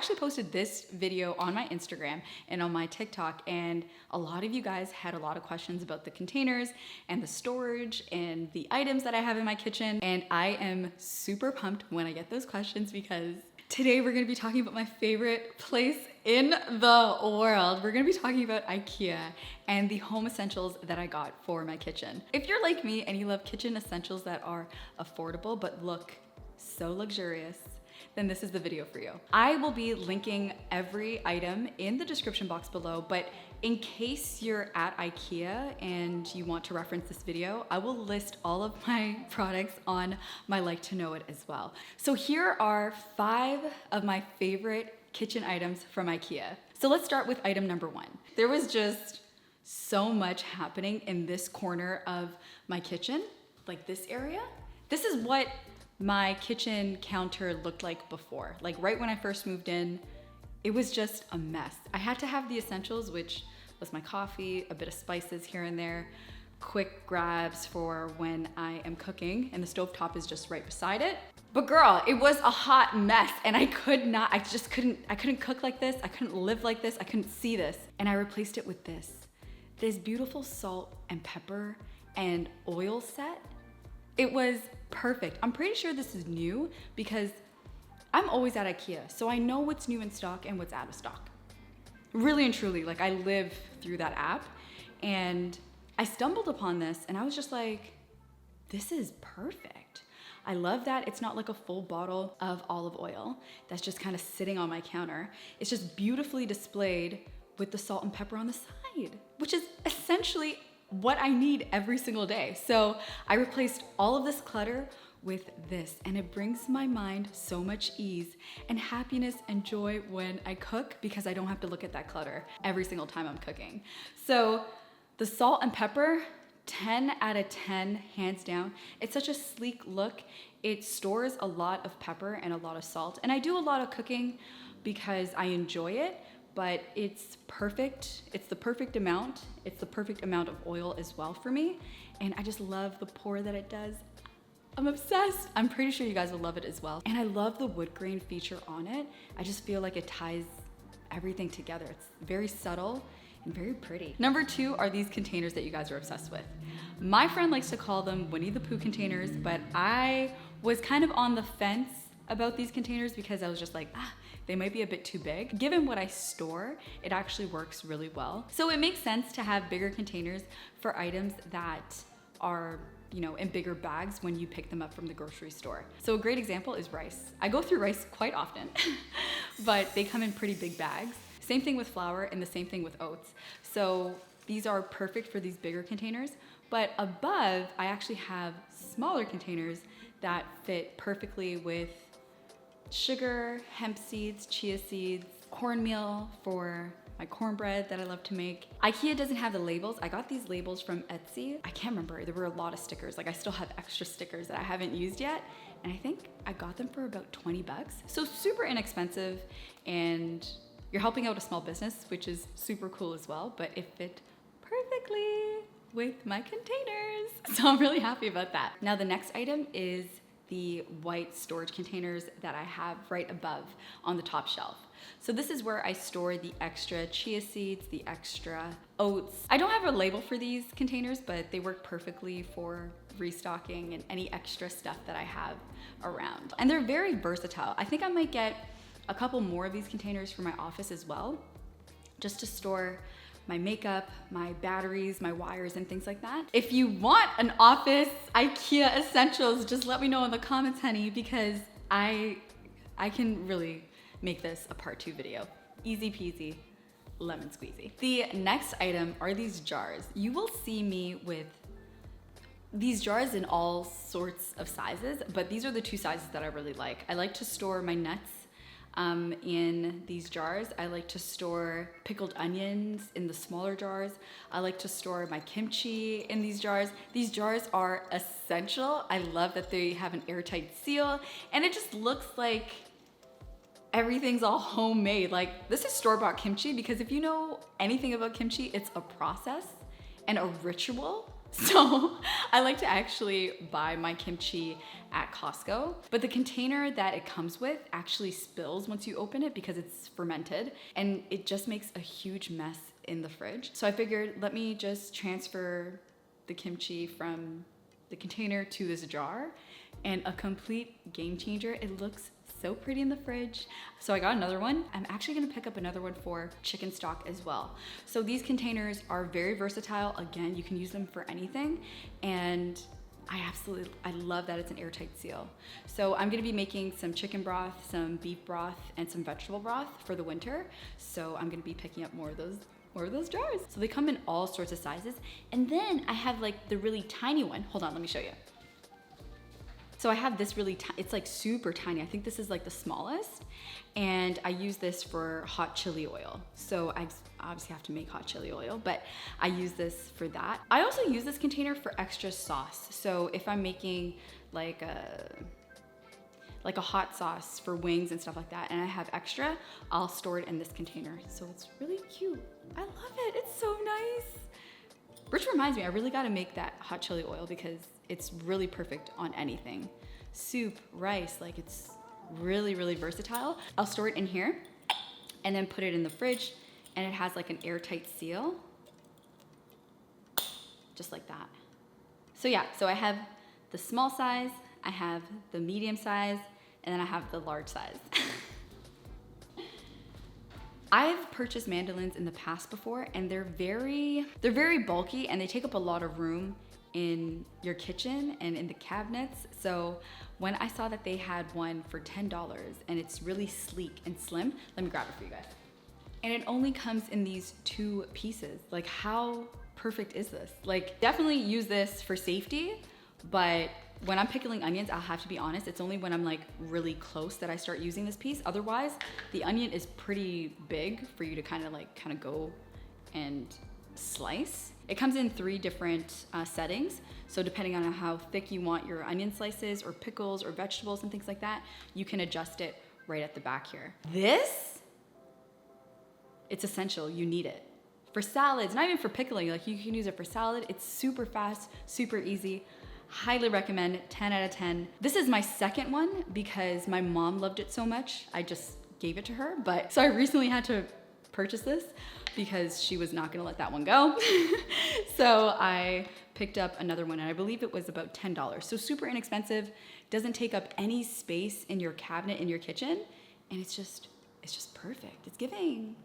actually posted this video on my Instagram and on my TikTok, and a lot of you guys had a lot of questions about the containers and the storage and the items that I have in my kitchen. And I am super pumped when I get those questions, because today we're gonna be talking about my favorite place in the world. We're gonna be talking about IKEA and the home essentials that I got for my kitchen. If you're like me and you love kitchen essentials that are affordable but look so luxurious, then this is the video for you. I will be linking every item in the description box below, but in case you're at IKEA and you want to reference this video, I will list all of my products on my Like to Know It as well. So here are 5 of my favorite kitchen items from IKEA. So let's start with item number 1. There was just so much happening in this corner of my kitchen, like this area. This is what my kitchen counter looked like before. Like right when I first moved in, it was just a mess. I had to have the essentials, which was my coffee, a bit of spices here and there, quick grabs for when I am cooking, and the stovetop is just right beside it. But girl, it was a hot mess, and I couldn't cook like this. I couldn't live like this. I couldn't see this. And I replaced it with this beautiful salt and pepper and oil set. It was perfect. I'm pretty sure this is new because I'm always at IKEA, so I know what's new in stock and what's out of stock. Really and truly, like I live through that app, and I stumbled upon this and I was just like, this is perfect. I love that it's not like a full bottle of olive oil that's just kind of sitting on my counter. It's just beautifully displayed with the salt and pepper on the side, which is essentially what I need every single day. So I replaced all of this clutter with this, and it brings my mind so much ease and happiness and joy when I cook, because I don't have to look at that clutter every single time I'm cooking. So the salt and pepper, 10 out of 10, hands down. It's such a sleek look. It stores a lot of pepper and a lot of salt, and I do a lot of cooking because I enjoy it, but it's perfect. It's the perfect amount. It's the perfect amount of oil as well for me. And I just love the pour that it does. I'm obsessed. I'm pretty sure you guys will love it as well. And I love the wood grain feature on it. I just feel like it ties everything together. It's very subtle and very pretty. Number 2 are these containers that you guys are obsessed with. My friend likes to call them Winnie the Pooh containers, but I was kind of on the fence about these containers because I was just like, they might be a bit too big. Given what I store, it actually works really well. So it makes sense to have bigger containers for items that are, in bigger bags when you pick them up from the grocery store. So a great example is rice. I go through rice quite often, but they come in pretty big bags. Same thing with flour and the same thing with oats. So these are perfect for these bigger containers, but above, I actually have smaller containers that fit perfectly with sugar, hemp seeds, chia seeds, cornmeal for my cornbread that I love to make. IKEA doesn't have the labels. I got these labels from Etsy. I can't remember, there were a lot of stickers. Like I still have extra stickers that I haven't used yet. And I think I got them for about 20 bucks. So super inexpensive, and you're helping out a small business, which is super cool as well, but it fit perfectly with my containers. So I'm really happy about that. Now the next item is the white storage containers that I have right above on the top shelf. So this is where I store the extra chia seeds, the extra oats. I don't have a label for these containers, but they work perfectly for restocking and any extra stuff that I have around. And they're very versatile. I think I might get a couple more of these containers for my office as well, just to store my makeup, my batteries, my wires, and things like that. If you want an office IKEA essentials, just let me know in the comments, honey, because I can really make this a part 2 video. Easy peasy, lemon squeezy. The next item are these jars. You will see me with these jars in all sorts of sizes, but these are the 2 sizes that I really like. I like to store my nuts in these jars. I like to store pickled onions in the smaller jars. I like to store my kimchi in these jars. These jars are essential. I love that they have an airtight seal, and it just looks like everything's all homemade. Like, this is store-bought kimchi, because if you know anything about kimchi, it's a process and a ritual So I like to actually buy my kimchi at Costco, but the container that it comes with actually spills once you open it because it's fermented, and it just makes a huge mess in the fridge. So I figured, let me just transfer the kimchi from the container to this jar, and a complete game changer. It looks so pretty in the fridge. So I got another one. I'm actually gonna pick up another one for chicken stock as well. So these containers are very versatile. Again, you can use them for anything. And I love that it's an airtight seal. So I'm gonna be making some chicken broth, some beef broth, and some vegetable broth for the winter. So I'm gonna be picking up more of those jars. So they come in all sorts of sizes. And then I have like the really tiny one. Hold on, let me show you. So I have this really, it's like super tiny. I think this is like the smallest. And I use this for hot chili oil. So I obviously have to make hot chili oil, but I use this for that. I also use this container for extra sauce. So if I'm making like a hot sauce for wings and stuff like that, and I have extra, I'll store it in this container. So it's really cute. I love it, it's so nice. Which reminds me, I really gotta make that hot chili oil because it's really perfect on anything. Soup, rice, like it's really, really versatile. I'll store it in here and then put it in the fridge, and it has like an airtight seal, just like that. So yeah, so I have the small size, I have the medium size, and then I have the large size. I've purchased mandolins in the past before, and they're very bulky, and they take up a lot of room in your kitchen and in the cabinets. So when I saw that they had one for $10 and it's really sleek and slim, let me grab it for you guys. And it only comes in these 2 pieces. Like, how perfect is this? Like, definitely use this for safety, but when I'm pickling onions, I'll have to be honest, it's only when I'm like really close that I start using this piece. Otherwise, the onion is pretty big for you to kind of go and slice. It comes in 3 different settings. So depending on how thick you want your onion slices or pickles or vegetables and things like that, you can adjust it right at the back here. This, it's essential, you need it. For salads, not even for pickling, like you can use it for salad. It's super fast, super easy. Highly recommend, 10 out of 10. This is my second one because my mom loved it so much. I just gave it to her, so I recently had to purchase this because she was not gonna let that one go. So I picked up another one, and I believe it was about $10. So super inexpensive, doesn't take up any space in your cabinet in your kitchen, and it's just perfect. It's giving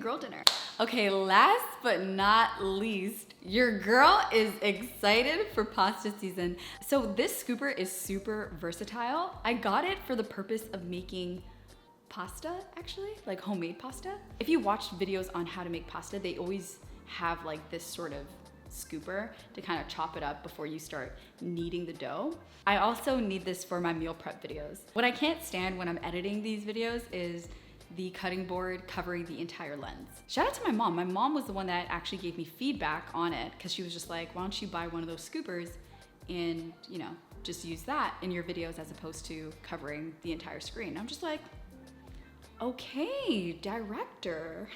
girl dinner. Okay, last but not least, your girl is excited for pasta season. So this scooper is super versatile. I got it for the purpose of making pasta, actually, like homemade pasta. If you watch videos on how to make pasta, they always have like this sort of scooper to kind of chop it up before you start kneading the dough. I also need this for my meal prep videos. What I can't stand when I'm editing these videos is the cutting board covering the entire lens. Shout out to my mom. My mom was the one that actually gave me feedback on it because she was just like, why don't you buy one of those scoopers and, you know, just use that in your videos as opposed to covering the entire screen. I'm just like, okay, director.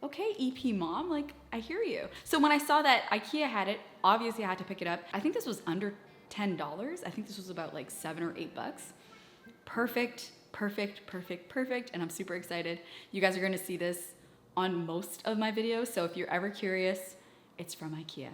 Okay, EP mom, like, I hear you. So when I saw that IKEA had it, obviously I had to pick it up. I think this was under $10. I think this was about like $7 or $8. Perfect. And I'm super excited. You guys are gonna see this on most of my videos, so if you're ever curious, it's from IKEA.